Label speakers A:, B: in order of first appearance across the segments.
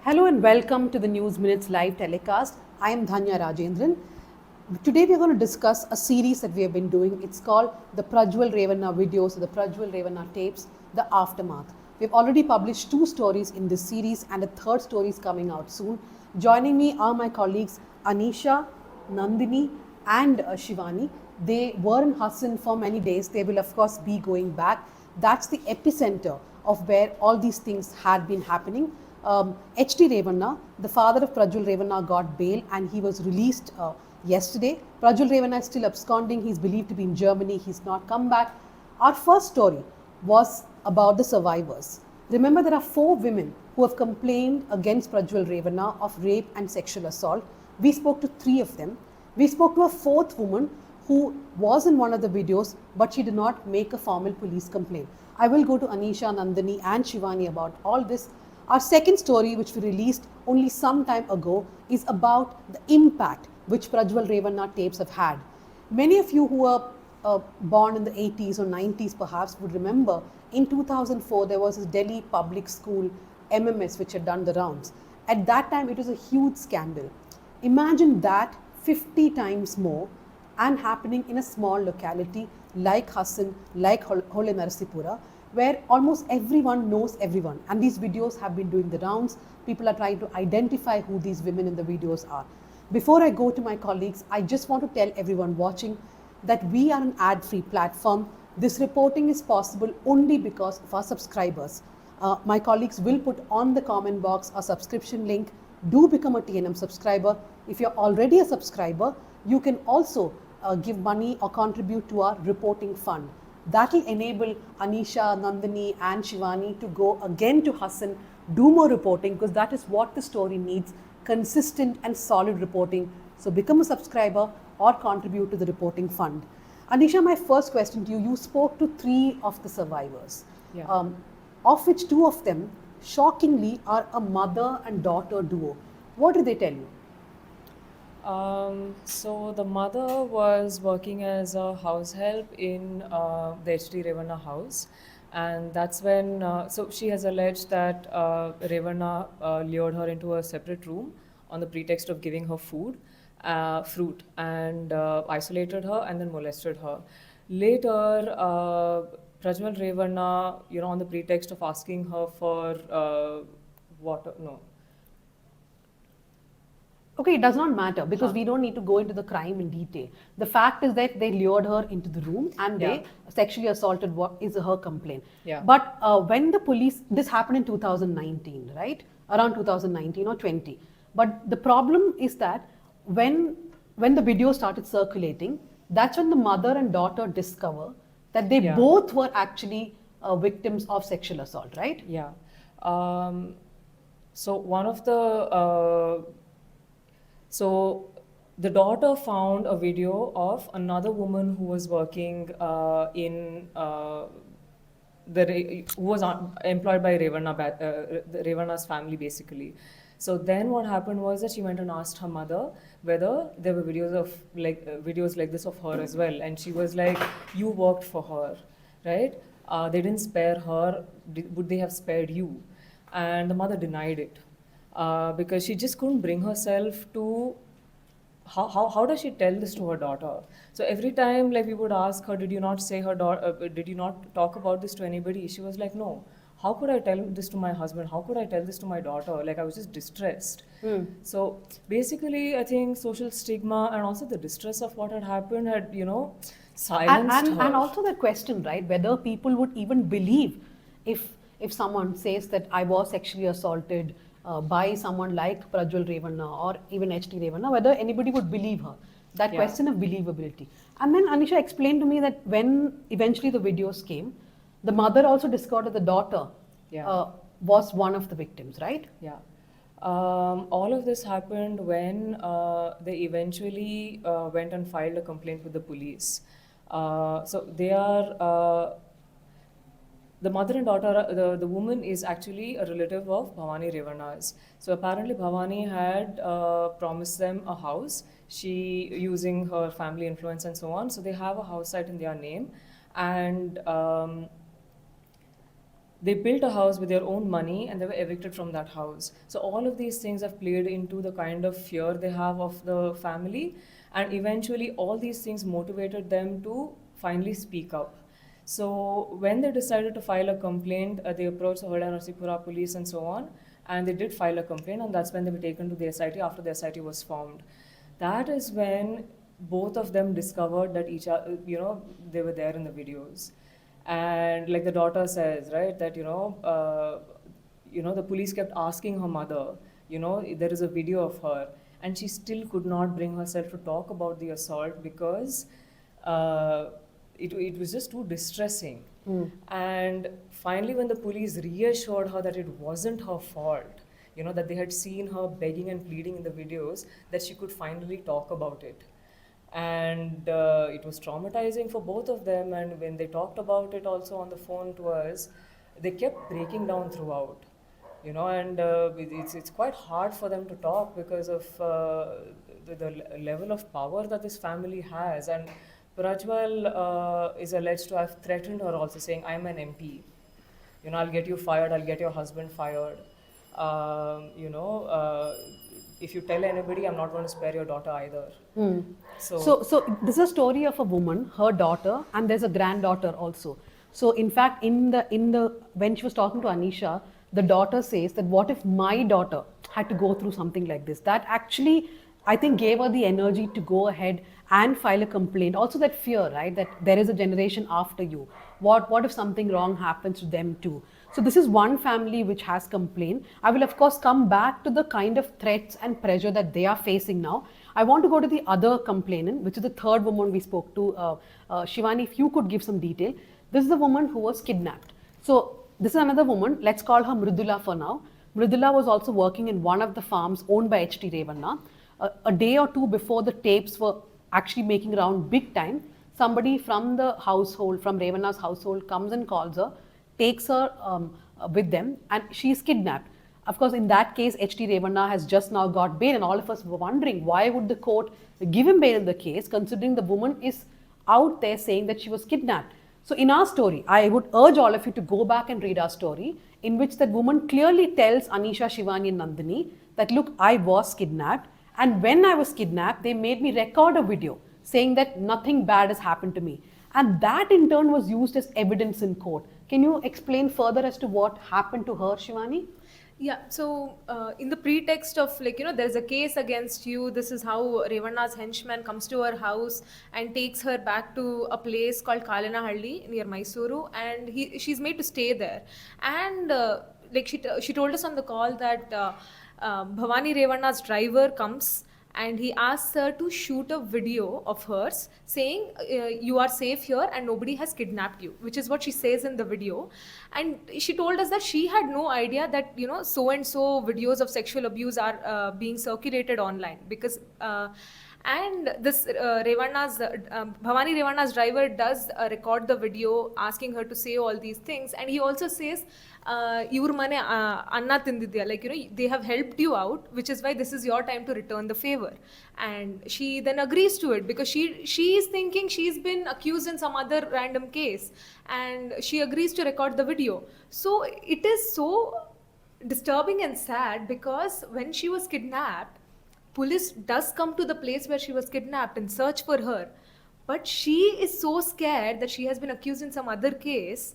A: Hello and welcome to the News Minutes live telecast. I am Dhanya Rajendran. Today we are going to discuss a series that we have been doing. It's called the Prajwal Revanna videos, or the Prajwal Revanna tapes, the aftermath. We've already published 2 stories in this series and a third story is coming out soon. Joining me are my colleagues Anisha, Nandini and Shivani. They were in Hassan for many days. They will of course be going back. That's the epicenter of where all these things had been happening. H.T. Revanna, the father of Prajwal Revanna, got bail and he was released yesterday. Prajwal Revanna is still absconding. He's believed to be in Germany. He's not come back. Our first story was about the survivors. Remember, there are 4 women who have complained against Prajwal Revanna of rape and sexual assault. We spoke to 3 of them. We spoke to a 4th woman who was in one of the videos, but she did not make a formal police complaint. I will go to Anisha, Nandini and Shivani about all this. Our second story, which we released only some time ago, is about the impact which Prajwal Revanna tapes have had. Many of you who were born in the 80s or 90s perhaps would remember in 2004 there was this Delhi public school MMS which had done the rounds. At that time it was a huge scandal. Imagine that 50 times more and happening in a small locality like Hassan, like Hole Narsipura, where almost everyone knows everyone. And these videos have been doing the rounds. People are trying to identify who these women in the videos are. Before I go to my colleagues, I just want to tell everyone watching that we are an ad-free platform. This reporting is possible only because of our subscribers. My colleagues will put on the comment box a subscription link. Do become a TNM subscriber. If you're already a subscriber, you can also give money or contribute to our reporting fund. That will enable Anisha, Nandini and Shivani to go again to Hassan, do more reporting, because that is what the story needs, consistent and solid reporting. So become a subscriber or contribute to the reporting fund. Anisha, my first question to you, you spoke to 3 of the survivors, of which 2 of them, shockingly, are a mother and daughter duo. What did they tell you?
B: So the mother was working as a house help in the H.T. Revanna house, and that's when so she has alleged that Revanna lured her into a separate room on the pretext of giving her food, fruit, and isolated her and then molested her. Later, Prajwal Revanna, on the pretext of asking her for water, no.
A: Okay, it does not matter because we don't need to go into the crime in detail. The fact is that they lured her into the room and they sexually assaulted, what is her complaint. But when the police, this happened in 2019, right? Around 2019 or 20. But the problem is that when the video started circulating, that's when the mother and daughter discover that they both were actually victims of sexual assault, right?
B: Yeah. So one of the so the daughter found a video of another woman who was working who was employed by Revanna's family basically. So then what happened was that she went and asked her mother whether there were videos like this of her as well, and she was like, "You worked for her, right? They didn't spare her. Would they have spared you?" And the mother denied it. Because she just couldn't bring herself to how does she tell this to her daughter? So every time we would ask her, did you not say her daughter, did you not talk about this to anybody? She was like, no. How could I tell this to my husband? How could I tell this to my daughter? I was just distressed. So basically, I think social stigma and also the distress of what had happened had, silenced her.
A: And also the question, right, whether people would even believe if someone says that I was sexually assaulted by someone like Prajwal Revanna or even H.T. Revanna, whether anybody would believe her. That question of believability. And then Anisha explained to me that when eventually the videos came, the mother also discovered the daughter was one of the victims, right?
B: Yeah. All of this happened when they eventually went and filed a complaint with the police. So they are the mother and daughter, the woman is actually a relative of Bhavani Revanna's. So apparently Bhavani had promised them a house, she using her family influence and so on. So they have a house site in their name, and They built a house with their own money and they were evicted from that house. So all of these things have played into the kind of fear they have of the family, and eventually all these things motivated them to finally speak up. So when they decided to file a complaint, they approached the Hoda police and so on, and they did file a complaint, and that's when they were taken to the SIT after the SIT was formed. That is when both of them discovered that each other, they were there in the videos. And like the daughter says, right, that the police kept asking her mother, there is a video of her, and she still could not bring herself to talk about the assault because it was just too distressing. And finally, when the police reassured her that it wasn't her fault, that they had seen her begging and pleading in the videos, that she could finally talk about it. And it was traumatizing for both of them. And when they talked about it also on the phone to us, they kept breaking down throughout. And it's quite hard for them to talk because of the level of power that this family has. And Prajwal is alleged to have threatened her also, saying, I'm an MP. I'll get you fired, I'll get your husband fired. If you tell anybody, I'm not going to spare your daughter either.
A: So this is a story of a woman, her daughter, and there's a granddaughter also. So in fact, in the when she was talking to Anisha, the daughter says that what if my daughter had to go through something like this? That actually, I think, gave her the energy to go ahead and file a complaint. Also that fear, right? That there is a generation after you. What if something wrong happens to them too? So this is one family which has complained. I will of course come back to the kind of threats and pressure that they are facing now. I want to go to the other complainant, which is the third woman we spoke to. Shivani, if you could give some detail. This is the woman who was kidnapped. So this is another woman, let's call her Mridula for now. Mridula was also working in one of the farms owned by H.T. Revanna. A day or two before the tapes were actually making around big time, somebody from the household, from Revanna's household, comes and calls her, takes her with them, and she is kidnapped. Of course, in that case, H.T. Revanna has just now got bail, and all of us were wondering why would the court give him bail in the case, considering the woman is out there saying that she was kidnapped. So in our story, I would urge all of you to go back and read our story, in which that woman clearly tells Anisha, Shivani and Nandini that, look, I was kidnapped, and when I was kidnapped, they made me record a video saying that nothing bad has happened to me. And that in turn was used as evidence in court. Can you explain further as to what happened to her, Shivani?
C: Yeah, so in the pretext of there's a case against you, this is how Revanna's henchman comes to her house and takes her back to a place called Kalanahalli near Mysuru, and she's made to stay there. And she told us on the call that Bhavani Revanna's driver comes and he asks her to shoot a video of hers saying you are safe here and nobody has kidnapped you, which is what she says in the video. And she told us that she had no idea that so and so videos of sexual abuse are being circulated online, because and this Bhavani Revanna's driver does record the video asking her to say all these things, and he also says iವ್ರ ಮನೆ ಅನ್ನ ತಿಂದಿದ್ಯಾ, they have helped you out, which is why this is your time to return the favor. And she then agrees to it because she is thinking she's been accused in some other random case, and she agrees to record the video. So it is so disturbing and sad, because when she was kidnapped, police does come to the place where she was kidnapped and search for her, but she is so scared that she has been accused in some other case,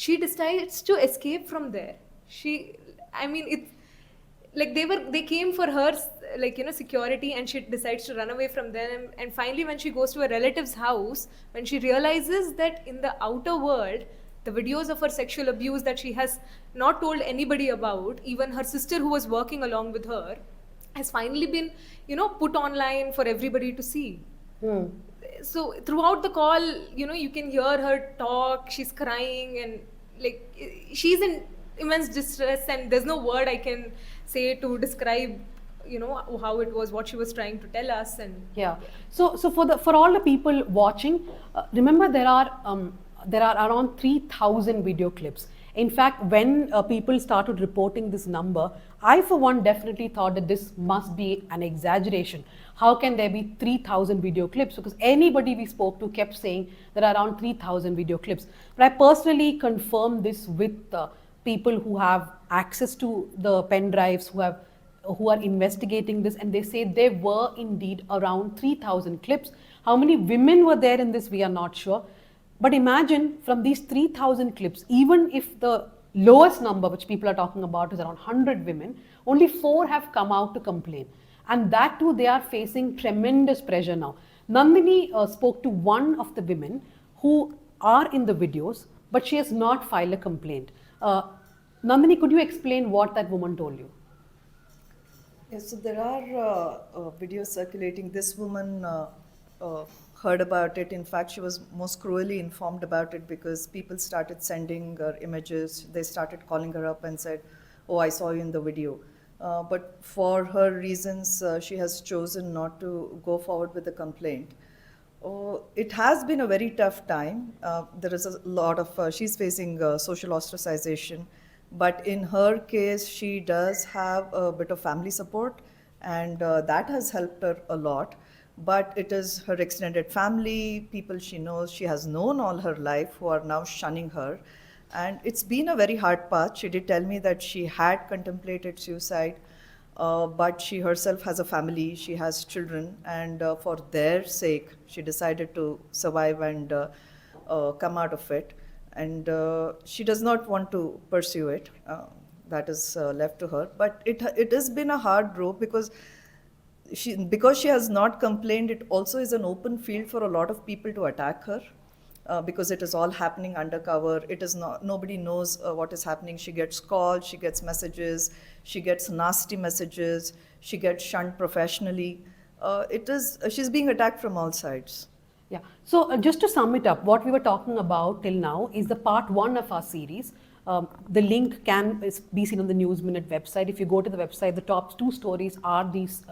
C: she decides to escape from there. It's like they came for her security, and she decides to run away from them. And finally, when she goes to a relative's house, when she realizes that in the outer world, the videos of her sexual abuse that she has not told anybody about, even her sister who was working along with her, has finally been put online for everybody to see. So throughout the call, you can hear her talk, she's crying, and she's in immense distress, and there's no word I can say to describe how it was, what she was trying to tell us. And
A: so for all the people watching, remember there are around 3,000 video clips. In fact, when people started reporting this number, I for one definitely thought that this must be an exaggeration. How can there be 3,000 video clips? Because anybody we spoke to kept saying there are around 3,000 video clips. But I personally confirmed this with people who have access to the pen drives, who are investigating this, and they say there were indeed around 3,000 clips. How many women were there in this, we are not sure. But imagine from these 3,000 clips, even if the lowest number which people are talking about is around 100 women, only 4 have come out to complain. And that too, they are facing tremendous pressure now. Nandini spoke to one of the women who are in the videos, but she has not filed a complaint. Nandini, could you explain what that woman told you?
D: Yes, so there are videos circulating. This woman heard about it. In fact, she was most cruelly informed about it because people started sending her images. They started calling her up and said, "Oh, I saw you in the video." But for her reasons, she has chosen not to go forward with the complaint. Oh, it has been a very tough time. There is a lot of, she's facing social ostracization. But in her case, she does have a bit of family support, and that has helped her a lot. But it is her extended family, people she knows, she has known all her life, who are now shunning her. And it's been a very hard path. She did tell me that she had contemplated suicide, but she herself has a family, she has children, and for their sake, she decided to survive and come out of it. And she does not want to pursue it. That is left to her. But it has been a hard road because she has not complained. It also is an open field for a lot of people to attack her. Because it is all happening undercover. It is not, nobody knows what is happening. She gets calls, she gets messages, she gets nasty messages, she gets shunned professionally. She's being attacked from all sides.
A: Yeah. So just to sum it up, what we were talking about till now is the part 1 of our series. The link can be seen on the News Minute website. If you go to the website, the top 2 stories are these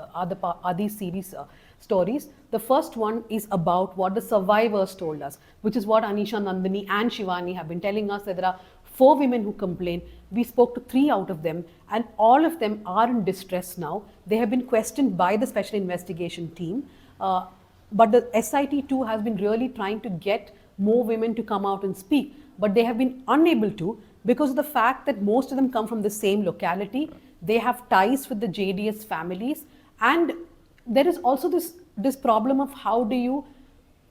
A: series stories. The first one is about what the survivors told us, which is what Anisha, Nandini and Shivani have been telling us, that there are 4 women who complained. We spoke to 3 out of them, and all of them are in distress now. They have been questioned by the special investigation team. But the SIT too has been really trying to get more women to come out and speak, but they have been unable to because of the fact that most of them come from the same locality. They have ties with the JDS families, and there is also this problem of how do you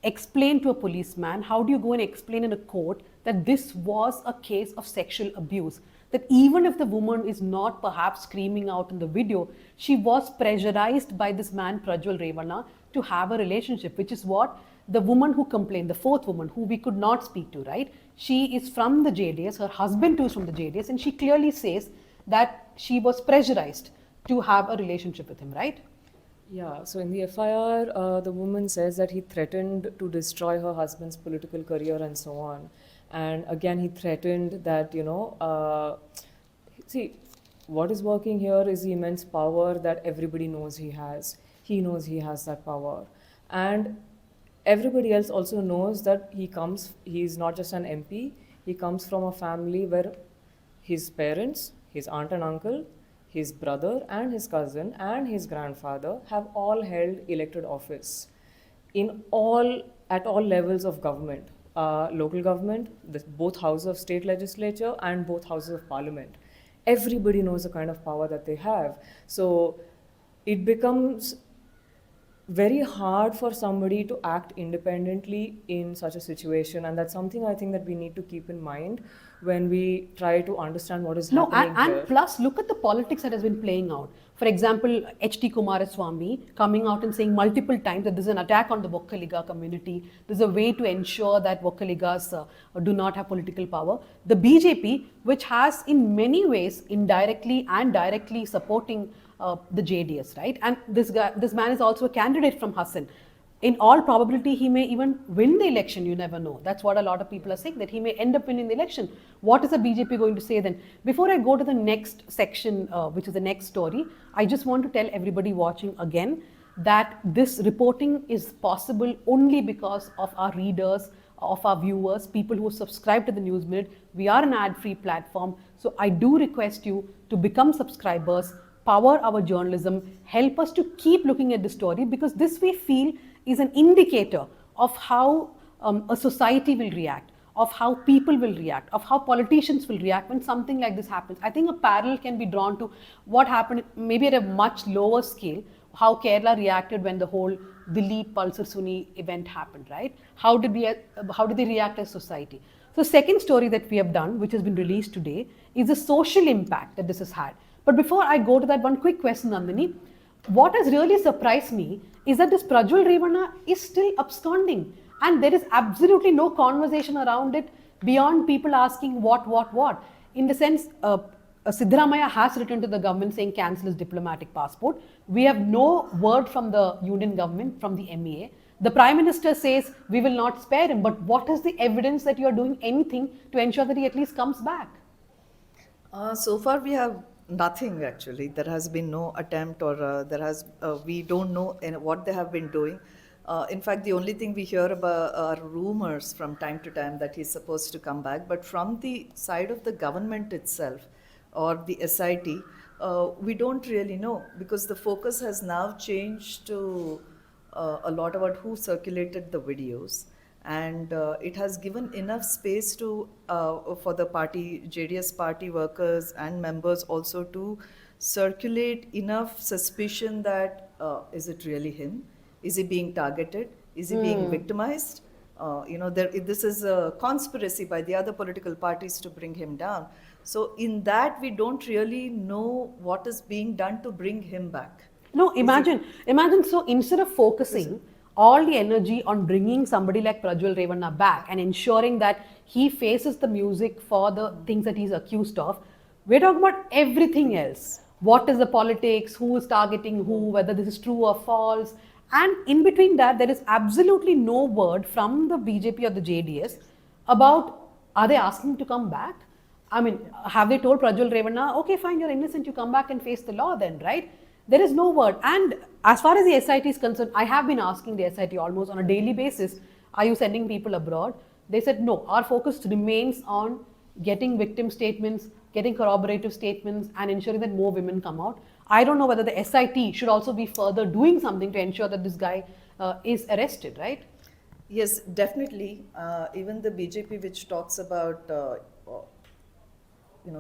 A: explain to a policeman, how do you go and explain in a court that this was a case of sexual abuse, that even if the woman is not perhaps screaming out in the video, she was pressurized by this man Prajwal Revanna to have a relationship, which is what the woman who complained, the 4th woman who we could not speak to, right? She is from the JDS, her husband too is from the JDS, and she clearly says that she was pressurized to have a relationship with him, right?
B: Yeah, so in the FIR, the woman says that he threatened to destroy her husband's political career and so on. And again, he threatened that, see, what is working here is the immense power that everybody knows he has. He knows he has that power. And everybody else also knows that he's not just an MP, he comes from a family where his parents, his aunt and uncle, his brother and his cousin and his grandfather have all held elected office at all levels of government, local government, both houses of state legislature and both houses of parliament. Everybody knows the kind of power that they have. So it becomes very hard for somebody to act independently in such a situation, and that's something I think that we need to keep in mind when we try to understand what is happening here.
A: And plus look at the politics that has been playing out. For example, H.D. Kumaraswamy coming out and saying multiple times that this is an attack on the Vokkaliga community. There's a way to ensure that Vokkaligas do not have political power. The BJP, which has in many ways indirectly and directly supporting the JDS, right? And this man is also a candidate from Hassan. In all probability, he may even win the election. You never know. That's what a lot of people are saying, that he may end up winning the election. What is the BJP going to say then? Before I go to the next section, which is the next story, I just want to tell everybody watching again that this reporting is possible only because of our readers, of our viewers, people who subscribe to the News Minute. We are an ad-free platform. So I do request you to become subscribers, power our journalism, help us to keep looking at the story, because this we feel is an indicator of how a society will react. of how people will react, of how politicians will react when something like this happens. I think a parallel can be drawn to what happened maybe at a much lower scale, how Kerala reacted when the whole Delhi Pulsar Suni event happened, right? How did they react as society? So second story that we have done, which has been released today, is the social impact that this has had. But before I go to that, one quick question, Nandini. What has really surprised me is that this Prajwal Revanna is still absconding, and there is absolutely no conversation around it beyond people asking what. In the sense, Siddaramaiah has written to the government saying cancel his diplomatic passport. We have no word from the union government, from the MEA. The Prime Minister says we will not spare him, but what is the evidence that you are doing anything to ensure that he at least comes back?
D: So far, we have nothing actually. There has been no attempt, or we don't know what they have been doing. In fact, the only thing we hear about are rumors from time to time that he's supposed to come back. But from the side of the government itself or the SIT, we don't really know, because the focus has now changed to a lot about who circulated the videos. And it has given enough space to for the party, JDS party workers and members also to circulate enough suspicion that is it really him? Is he being targeted? Is he being victimized? This is a conspiracy by the other political parties to bring him down. So in that, we don't really know what is being done to bring him back.
A: No, imagine. So instead of focusing all the energy on bringing somebody like Prajwal Revanna back and ensuring that he faces the music for the things that he's accused of, we're talking about everything else. What is the politics, who is targeting who, whether this is true or false. And in between that, there is absolutely no word from the BJP or the JDS about, are they asking to come back? I mean, have they told Prajwal Revanna, okay, fine, you're innocent, you come back and face the law then, right? There is no word. And as far as the SIT is concerned, I have been asking the SIT almost on a daily basis, are you sending people abroad? They said, no, our focus remains on getting victim statements, getting corroborative statements, and ensuring that more women come out. I don't know whether the SIT should also be further doing something to ensure that this guy is arrested, right?
D: Yes, definitely. Even the BJP, which talks about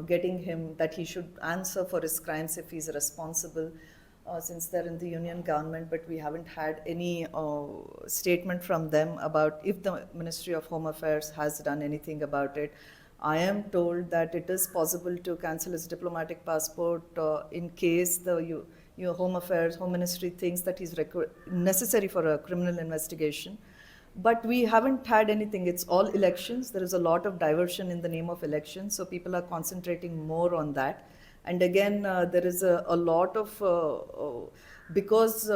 D: getting him, that he should answer for his crimes if he's responsible, since they're in the union government, but we haven't had any statement from them about if the Ministry of Home Affairs has done anything about it. I am told that it is possible to cancel his diplomatic passport in case the Home Ministry thinks that he's necessary for a criminal investigation. But we haven't had anything. It's all elections. There is a lot of diversion in the name of elections, so people are concentrating more on that. And again, there is a lot of, because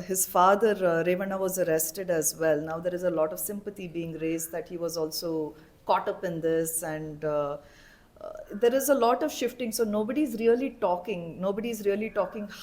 D: his father, Revanna, was arrested as well. Now there is a lot of sympathy being raised that he was also caught up in this, and there is a lot of shifting. So nobody's really talking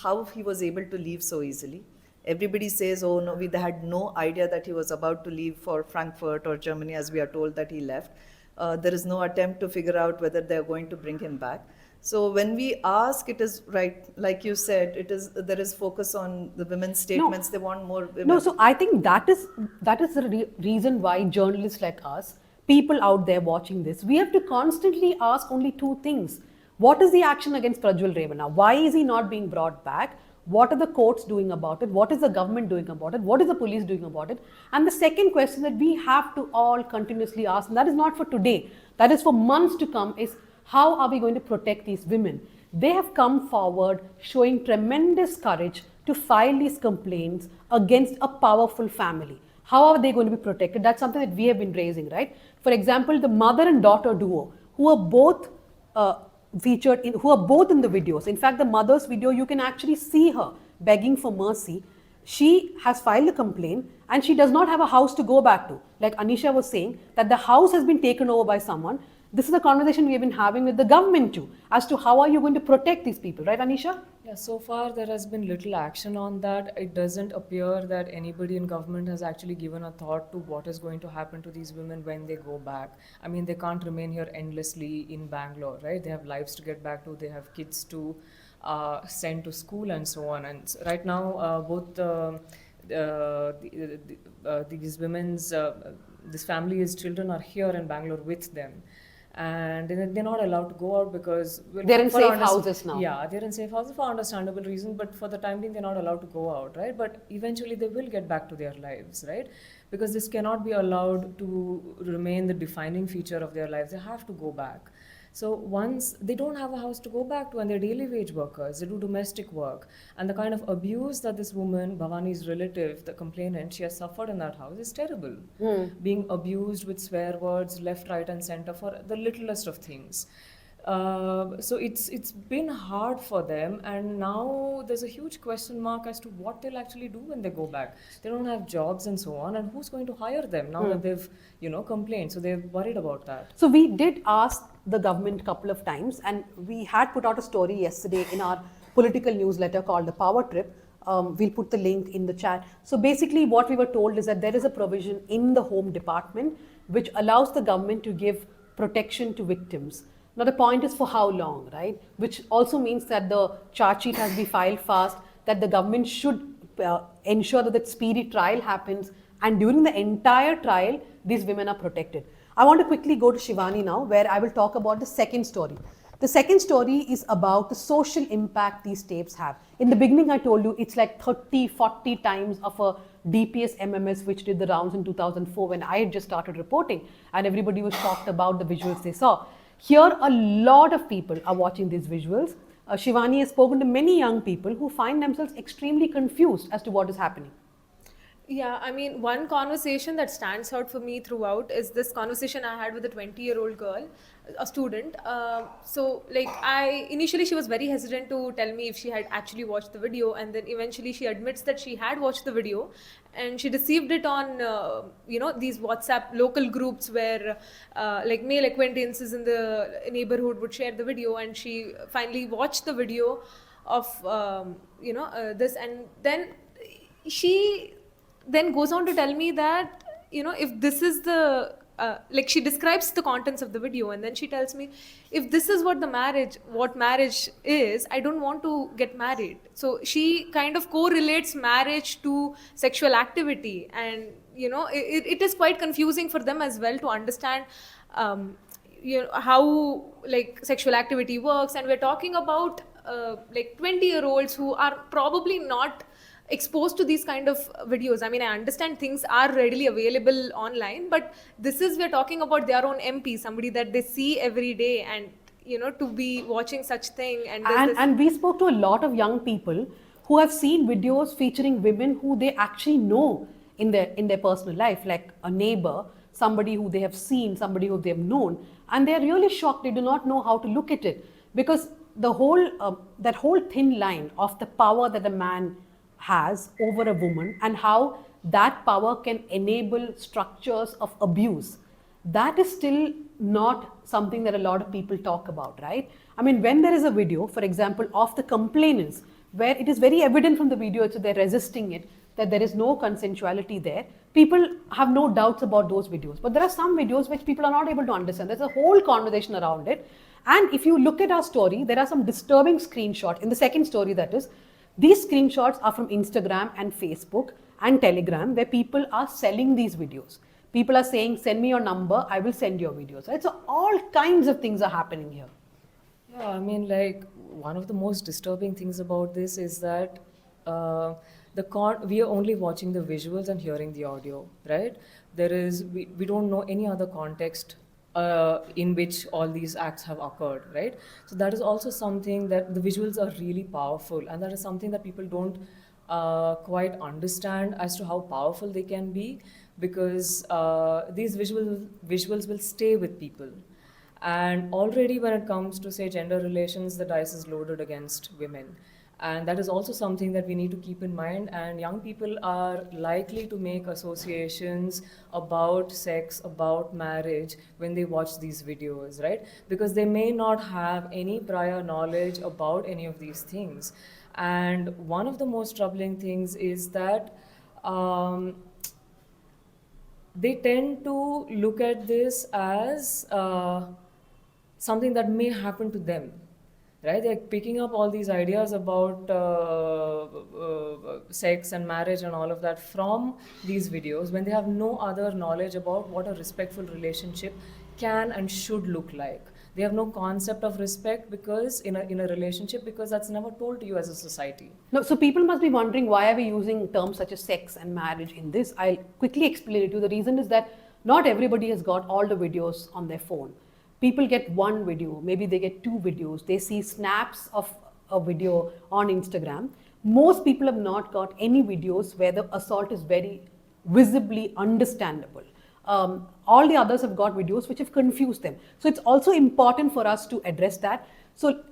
D: how he was able to leave so easily. Everybody says, oh no, they had no idea that he was about to leave for Frankfurt or Germany, as we are told that he left. There is no attempt to figure out whether they are going to bring him back. So when we ask, it is right, like you said, there is focus on the women's statements. They want more women.
A: No, so I think that is the reason why journalists like us, people out there watching this, we have to constantly ask only two things. What is the action against Prajwal Revanna? Why is he not being brought back? What are the courts doing about it? What is the government doing about it? What is the police doing about it? And the second question that we have to all continuously ask, and that is not for today, that is for months to come, is how are we going to protect these women? They have come forward showing tremendous courage to file these complaints against a powerful family. How are they going to be protected? That's something that we have been raising, right? For example, the mother and daughter duo, who are both who are both in the videos. In fact, the mother's video, you can actually see her begging for mercy. She has filed a complaint and she does not have a house to go back to. Like Anisha was saying, that the house has been taken over by someone. This is a conversation we have been having with the government too, as to how are you going to protect these people, right, Anisha?
B: Yeah, so far there has been little action on that. It doesn't appear that anybody in government has actually given a thought to what is going to happen to these women when they go back. I mean, they can't remain here endlessly in Bangalore, right? They have lives to get back to, they have kids to send to school and so on. And right now, both these women's this family's children are here in Bangalore with them. And they're not allowed to go out because
A: They're in safe houses now.
B: Yeah, they're in safe houses for understandable reasons, but for the time being, they're not allowed to go out, right? But eventually, they will get back to their lives, right? Because this cannot be allowed to remain the defining feature of their lives. They have to go back. So once they don't have a house to go back to, and they're daily wage workers, they do domestic work, and the kind of abuse that this woman, Bhavani's relative, the complainant, she has suffered in that house is terrible. Being abused with swear words left, right, and center for the littlest of things. So it's been hard for them, and now there's a huge question mark as to what they'll actually do when they go back. They don't have jobs and so on, and who's going to hire them now that they've complained? So they're worried about that.
A: So we did ask the government a couple of times, and we had put out a story yesterday in our political newsletter called The Power Trip. We'll put the link in the chat. So basically what we were told is that there is a provision in the Home Department which allows the government to give protection to victims. Now the point is for how long, right? Which also means that the charge sheet has to be filed fast, that the government should ensure that the speedy trial happens, and during the entire trial, these women are protected. I want to quickly go to Shivani now, where I will talk about the second story. The second story is about the social impact these tapes have. In the beginning, I told you it's like 30, 40 times of a DPS MMS which did the rounds in 2004 when I had just started reporting, and everybody was shocked about the visuals they saw. Here, a lot of people are watching these visuals. Shivani has spoken to many young people who find themselves extremely confused as to what is happening.
C: Yeah, I mean, one conversation that stands out for me throughout is this conversation I had with a 20-year-old girl, a student. So, like, initially she was very hesitant to tell me if she had actually watched the video, and then eventually she admits that she had watched the video, and she received it on, these WhatsApp local groups where, like, male acquaintances in the neighborhood would share the video, and she finally watched the video of, this, and then she then goes on to tell me that, if this is the, like, she describes the contents of the video, and then she tells me, if this is what marriage is, I don't want to get married. So she kind of correlates marriage to sexual activity, and, it is quite confusing for them as well to understand, how, like, sexual activity works. And we're talking about, like, 20-year-olds who are probably not exposed to these kind of videos. I mean, I understand things are readily available online, but we're talking about their own MP, somebody that they see every day, and to be watching such thing.
A: And we spoke to a lot of young people who have seen videos featuring women who they actually know in their personal life, like a neighbor, somebody who they have seen, somebody who they have known, and they are really shocked. They do not know how to look at it, because the whole that whole thin line of the power that a man has over a woman, and how that power can enable structures of abuse, that is still not something that a lot of people talk about, right? I mean, when there is a video, for example, of the complainants, where it is very evident from the video, so they're resisting it, that there is no consensuality there, people have no doubts about those videos. But there are some videos which people are not able to understand. There's a whole conversation around it. And if you look at our story, there are some disturbing screenshots in the second story, that is, these screenshots are from Instagram and Facebook and Telegram, where people are selling these videos. People are saying, send me your number, I will send your videos. Right? So all kinds of things are happening here.
B: Yeah, I mean, like, one of the most disturbing things about this is that we are only watching the visuals and hearing the audio, right? We don't know any other context in which all these acts have occurred, right? So that is also something that the visuals are really powerful, and that is something that people don't quite understand as to how powerful they can be, because these visuals will stay with people. And already when it comes to, say, gender relations, the dice is loaded against women. And that is also something that we need to keep in mind. And young people are likely to make associations about sex, about marriage, when they watch these videos, right? Because they may not have any prior knowledge about any of these things. And one of the most troubling things is that they tend to look at this as something that may happen to them. Right, they're picking up all these ideas about sex and marriage and all of that from these videos when they have no other knowledge about what a respectful relationship can and should look like. They have no concept of respect because in a relationship, because that's never told to you as a society.
A: No, so people must be wondering why are we using terms such as sex and marriage in this. I'll quickly explain it to you. The reason is that not everybody has got all the videos on their phone. People get one video, maybe they get two videos, they see snaps of a video on Instagram. Most people have not got any videos where the assault is very visibly understandable. All the others have got videos which have confused them. So it's also important for us to address that. So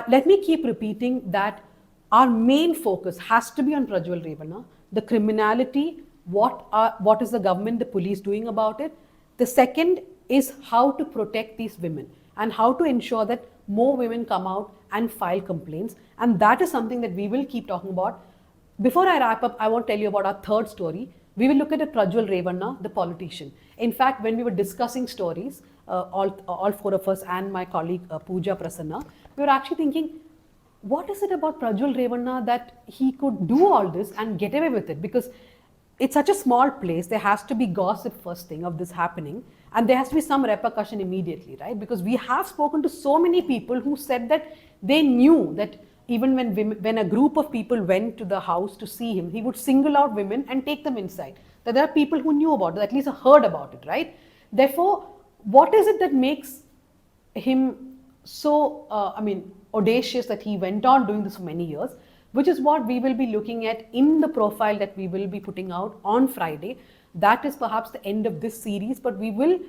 A: let me keep repeating that our main focus has to be on Prajwal Revanna, the criminality, what is the government, the police doing about it. The second is how to protect these women and how to ensure that more women come out and file complaints. And that is something that we will keep talking about. Before I wrap up, I want to tell you about our third story. We will look at Prajwal Revanna, the politician. In fact, when we were discussing stories, all four of us and my colleague Pooja Prasanna, we were actually thinking, what is it about Prajwal Revanna that he could do all this and get away with it? Because it's such a small place, there has to be gossip first thing of this happening, and there has to be some repercussion immediately, right? Because we have spoken to so many people who said that they knew that even when a group of people went to the house to see him, he would single out women and take them inside. That there are people who knew about it, at least heard about it, right? Therefore, what is it that makes him so, audacious that he went on doing this for many years, which is what we will be looking at in the profile that we will be putting out on Friday. That is perhaps the end of this series, but we will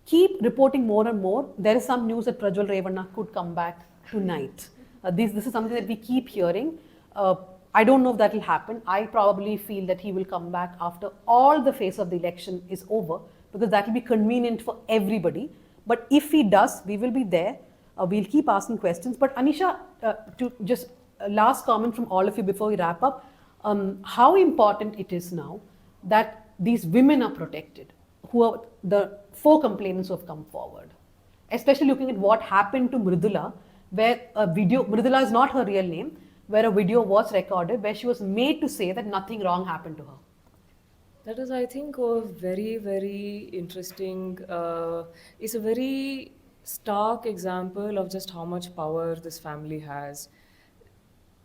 A: keep reporting more and more. There is some news that Prajwal Revanna could come back tonight. This is something that we keep hearing. I don't know if that will happen. I probably feel that he will come back after all the phase of the election is over, because that will be convenient for everybody. But if he does, we will be there. We'll keep asking questions. But Anisha, to just a last comment from all of you before we wrap up, how important it is now that these women are protected, who are the 4 complainants who have come forward, especially looking at what happened to Mridula, where a video, Mridula is not her real name, where a video was recorded where she was made to say that nothing wrong happened to her.
B: That is, I think, a very, very interesting, it's a very stark example of just how much power this family has.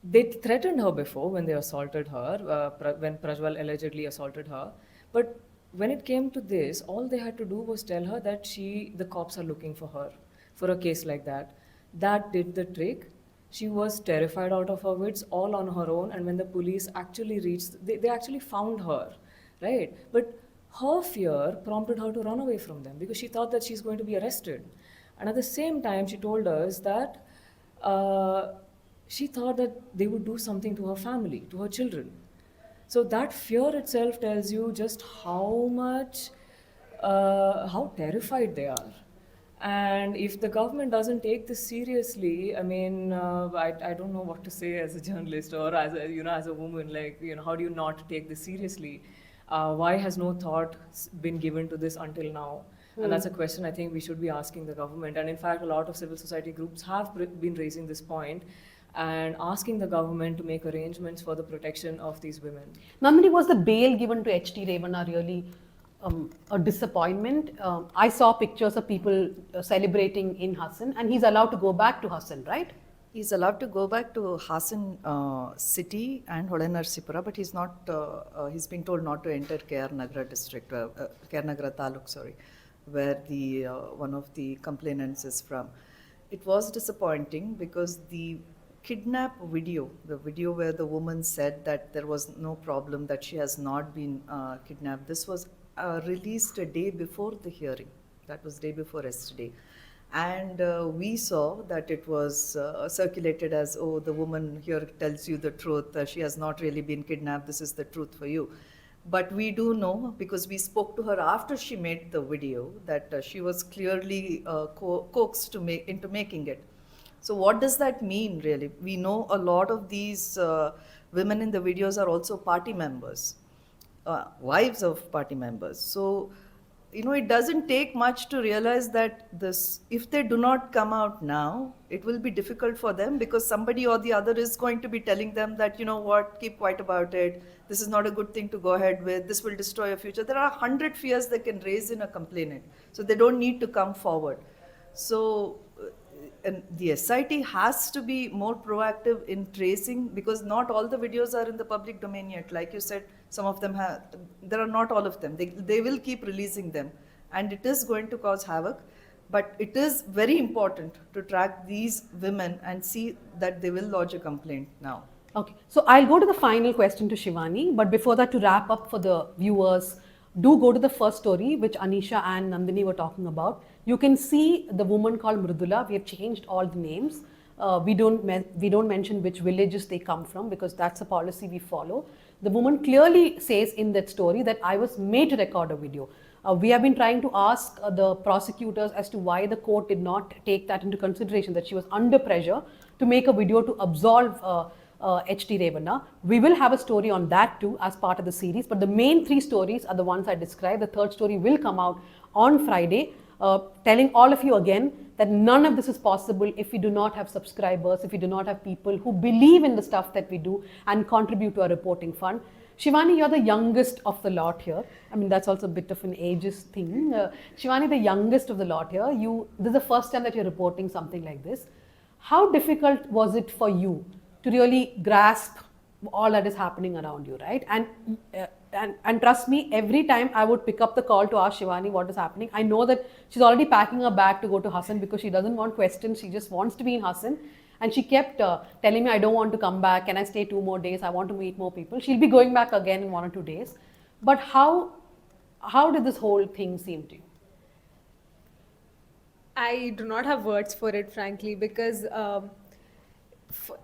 B: They threatened her before when they assaulted her, when Prajwal allegedly assaulted her. But when it came to this, all they had to do was tell her that the cops are looking for her for a case like that. That did the trick. She was terrified out of her wits, all on her own. And when the police actually reached, they actually found her, right? But her fear prompted her to run away from them because she thought that she's going to be arrested. And at the same time, she told us that she thought that they would do something to her family, to her children. So that fear itself tells you just how terrified they are. And if the government doesn't take this seriously, I mean, I don't know what to say as a journalist or as a woman. Like, how do you not take this seriously? Why has no thought been given to this until now? And that's a question I think we should be asking the government. And in fact, a lot of civil society groups have been raising this point and asking the government to make arrangements for the protection of these women.
A: Nandini, was the bail given to H.T. Revanna really a disappointment? I saw pictures of people celebrating in Hassan, and he's allowed to go back to Hassan, right?
D: He's allowed to go back to Hassan city and Hodenarsipura, but he's not. He's been told not to enter KR Nagara district, KR Nagara Taluk, where the one of the complainants is from. It was disappointing because the kidnap video, the video where the woman said that there was no problem, that she has not been kidnapped, this was released a day before the hearing. That was day before yesterday. And we saw that it was circulated as, oh, the woman here tells you the truth, she has not really been kidnapped, this is the truth for you. But we do know, because we spoke to her after she made the video, that she was clearly coaxed into making it. So what does that mean, really? We know a lot of these women in the videos are also party members, wives of party members. So it doesn't take much to realize that if they do not come out now, it will be difficult for them because somebody or the other is going to be telling them that, you know what, keep quiet about it. This is not a good thing to go ahead with. This will destroy your future. There are 100 fears they can raise in a complainant. So they don't need to come forward. So, and the SIT has to be more proactive in tracing because not all the videos are in the public domain yet. Like you said, some of them there are not all of them. They will keep releasing them and it is going to cause havoc. But it is very important to track these women and see that they will lodge a complaint now.
A: Okay, so I'll go to the final question to Shivani, but before that, to wrap up for the viewers, do go to the first story which Anisha and Nandini were talking about. You can see the woman called Mridula. We have changed all the names. We don't mention which villages they come from because that's a policy we follow. The woman clearly says in that story that I was made to record a video. We have been trying to ask the prosecutors as to why the court did not take that into consideration, that she was under pressure to make a video to absolve H.T. Revanna. We will have a story on that too as part of the series, but the main 3 stories are the ones I described. The third story will come out on Friday, telling all of you again that none of this is possible if we do not have subscribers, if we do not have people who believe in the stuff that we do and contribute to our reporting fund. Shivani, you're the youngest of the lot here. I mean, that's also a bit of an ageist thing. Shivani, the youngest of the lot here, this is the first time that you're reporting something like this. How difficult was it for you to really grasp all that is happening around you, right? And trust me, every time I would pick up the call to ask Shivani what is happening, I know that she's already packing her bag to go to Hassan because she doesn't want questions. She just wants to be in Hassan. And she kept telling me, I don't want to come back. Can I stay 2 more days? I want to meet more people. She'll be going back again in 1 or 2 days. But how did this whole thing seem to you?
C: I do not have words for it, frankly, because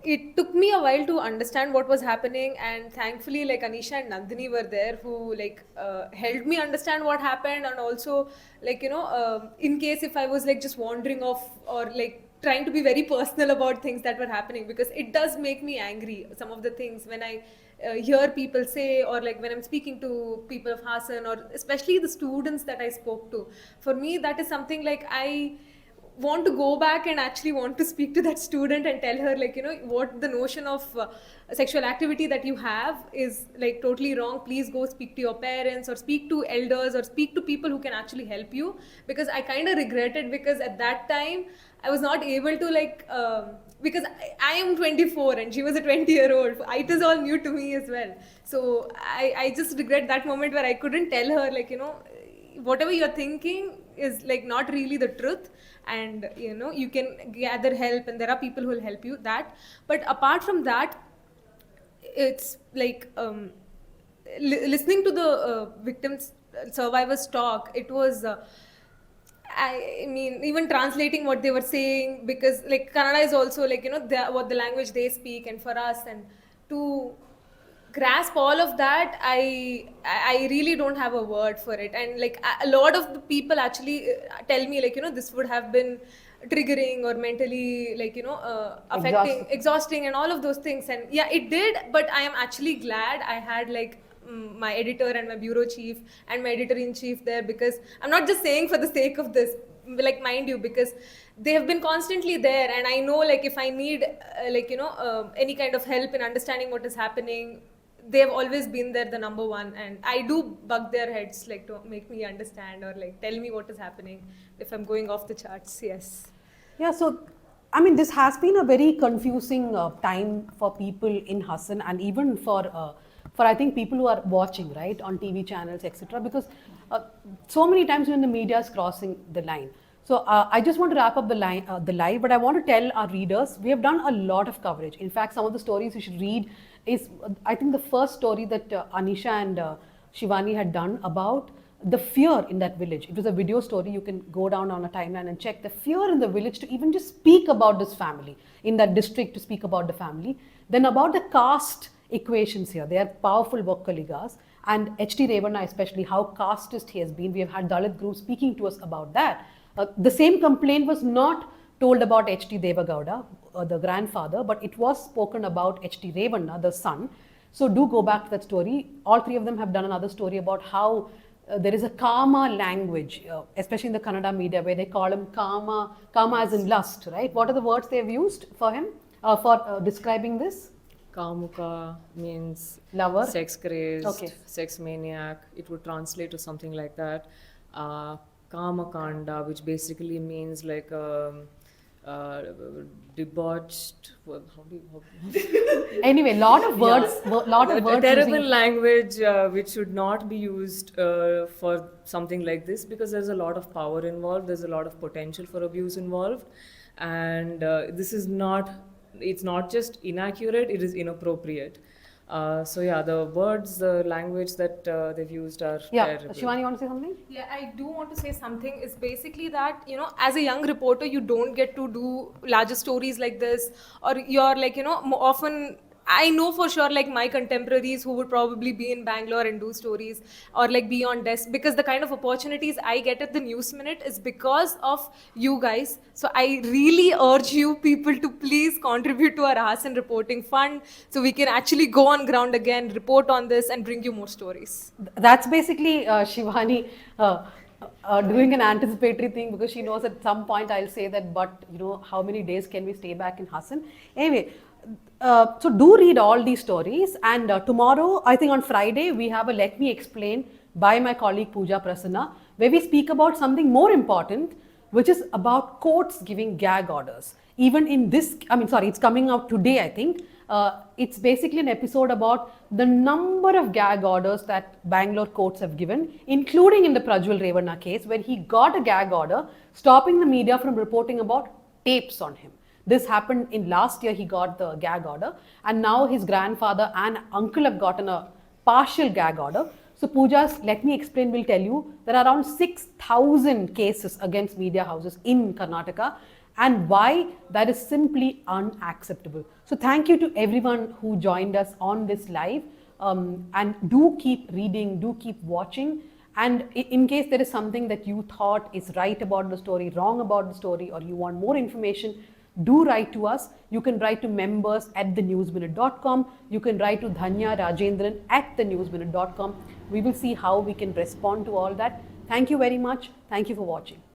C: it took me a while to understand what was happening, and thankfully, like Anisha and Nandini were there who helped me understand what happened, and also in case if I was just wandering off or trying to be very personal about things that were happening, because it does make me angry, some of the things when I hear people say, or when I'm speaking to people of Hassan, or especially the students that I spoke to. For me, that is something I want to go back and actually want to speak to that student and tell her what the notion of sexual activity that you have is totally wrong. Please go speak to your parents, or speak to elders, or speak to people who can actually help you, because I kind of regret it, because at that time I was not able to because I am 24 and she was a 20-year-old. It is all new to me as well. So I just regret that moment where I couldn't tell her whatever you're thinking is not really the truth, and you can gather help and there are people who will help you. But apart from that, it's listening to the victims, survivors talk. It was I mean, even translating what they were saying, because Kannada is also what the language they speak, and for us, and to grasp all of that, I really don't have a word for it. And a lot of the people actually tell me this would have been triggering or mentally affecting, exhausting and all of those things. And yeah, it did, but I am actually glad I had my editor and my bureau chief and my editor-in-chief there, because I'm not just saying for the sake of this, mind you, because they have been constantly there, and I know if I need any kind of help in understanding what is happening, they have always been there, the number one. And I do bug their heads to make me understand, or tell me what is happening if I'm going off the charts. Yes.
A: Yeah, so I mean, this has been a very confusing time for people in Hassan, and even for I think people who are watching, right, on TV channels, etc. Because so many times when the media is crossing the line. So I just want to wrap up the live, but I want to tell our readers, we have done a lot of coverage. In fact, some of the stories you should read is, I think the first story that Anisha and Shivani had done about the fear in that village. It was a video story. You can go down on a timeline and check the fear in the village to even just speak about this family, in that district to speak about the family. Then about the caste equations here. They are powerful Vokkaligas, and H.T. Revanna especially, how casteist he has been. We have had Dalit groups speaking to us about that. The same complaint was not told about H.T. Devagowda, the grandfather, but it was spoken about H.T. Revanna, the son. So do go back to that story. All 3 of them have done another story about how there is a kama language, especially in the Kannada media, where they call him kama as in lust, right? What are the words they have used for him, for describing this?
B: Kamuka means
A: Lover?
B: sex crazed,
A: Okay.
B: sex maniac. It would translate to something like that. Kamakanda, which basically means like uh, debauched. How do you?
A: Anyway, lot of words, lot of
B: A
A: words
B: terrible
A: using-
B: language which should not be used for something like this, because there's a lot of power involved, there's a lot of potential for abuse involved, and this is not, it's not just inaccurate, it is inappropriate. So yeah, the words, the language that they've used are
A: Yeah,
B: terrible.
A: Shivani, you want to say something?
C: Yeah, I do want to say something. Is basically that, you know, as a young reporter, you don't get to do larger stories like this, or you're like, you know, often. I know for sure, like my contemporaries who would probably be in Bangalore and do stories, or like be on desk, because the kind of opportunities I get at the News Minute is because of you guys. So I really urge you people to please contribute to our Hasan Reporting Fund, so we can actually go on ground again, report on this, and bring you more stories.
A: That's basically Shivani doing an anticipatory thing, because she knows at some point I'll say that, but you know, how many days can we stay back in Hassan? Anyway, so do read all these stories, and tomorrow, I think on Friday, we have a Let Me Explain by my colleague Pooja Prasanna, where we speak about something more important, which is about courts giving gag orders. Even in this, I mean, sorry, it's coming out today, I think. It's basically an episode about the number of gag orders that Bangalore courts have given, including in the Prajwal Revanna case, where he got a gag order stopping the media from reporting about tapes on him. This happened in last year, he got the gag order, and now his grandfather and uncle have gotten a partial gag order. So Pooja's Let Me Explain will tell you there are around 6,000 cases against media houses in Karnataka, and why that is simply unacceptable. So thank you to everyone who joined us on this live, and do keep reading, do keep watching. And in case there is something that you thought is right about the story, wrong about the story, or you want more information, do write to us. You can write to members@thenewsminute.com. You can write to Dhanya Rajendran @thenewsminute.com. We will see how we can respond to all that. Thank you very much. Thank you for watching.